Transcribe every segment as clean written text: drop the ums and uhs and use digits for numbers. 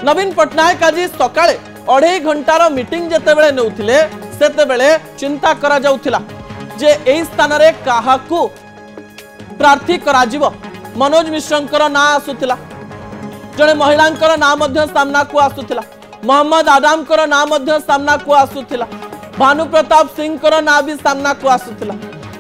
नवीन पट्टनायक आज सकाळे 2.5 घंटार मीटिंग जेतेबेले नेउथिले सेतेबेले चिंता करा जाउथिला जे एई स्थान रे काहाकू प्रार्थी कराजिवो। मनोज मिश्रंकर ना आसुथिला, जणे महिलांकर ना मध्य सामना को आसुथिला, मोहम्मद आदामकर ना मध्य सामना को आसुथिला, भानु प्रताप सिंह कर ना भी सामना को आसुथिला।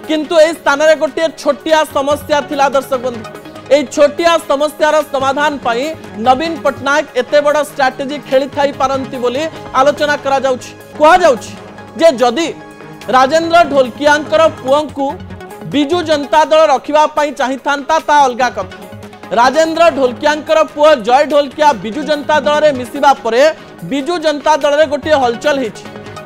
किंतु एई स्थान रे गोटे छोटिया समस्या थिला। दर्शक बंधु, ए छोटिया समस्यार समाधान पाई नवीन पट्टनायक एते बड़ स्ट्रैटेजी खेली थाई पारंती बोली आलोचना करा जाउछि। कुआ जाउछि जे जदि राजेंद्र ढोलकियांकर पुओंकु बिजु जनता दल रखिबा पाई चाहि थांता ता अलगा कथा। राजेंद्र ढोलकियांकर पुओ जय ढोलकिया बिजु जनता दल रे मिसिबा परे बिजु जनता दल रे गोटे हलचल हिछि,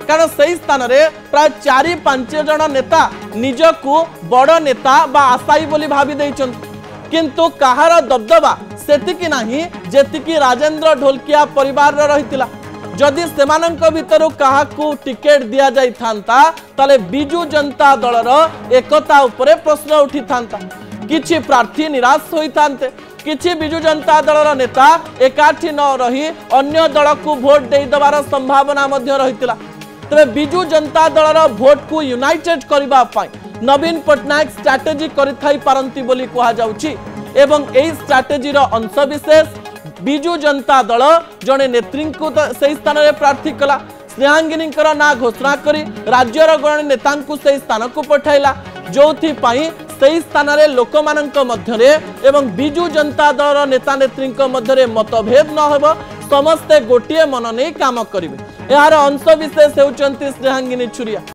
कारण सही स्थान रे प्राय 4-5 जन नेता निजकु बड़ नेता बा आशाई बोली भाबी दैछन्ति, किंतु कहार दबदबा सेतिकी नाही जेतिकी राजेंद्र ढोलकिया परिवार रहितिला। जदि सेमानंक भितरु काहाकू टिकेट दिया जाई थांता ताले बिजु जनता दलर एकता उपरे प्रश्न उठी थांता, किछि प्रार्थी निराश होई थांते, किछि बिजु जनता दलर नेता एकाठी न रही अन्य दल को भोट दे दबार संभावना मध्य रहितिला। तबे बिजु जनता दलर भोट को यूनाइटेड करिबा पाई नवीन पट्टनायक स्ट्रैटेजी करिथाई पारंती बोली कहा जाउछि एवं एई स्ट्रैटेजी रो अंशविशेष बिजु जनता दल जने नेत्री को सही स्थान रे प्रार्थी कला। स्नेहांगिनी ना घोषणा करी राज्यर गण नेता को सही स्थान को पठाइला, जोथि पाई सही स्थान रे लोकमानंक मध्यरे एवं बिजु जनता दल नेता नेत्री मध्यरे मतभेद न हेबो, समस्ते गोटिए मन नै काम करिवे। यार अंशविशेष हेउचंती स्नेहांगिनी छुरिया।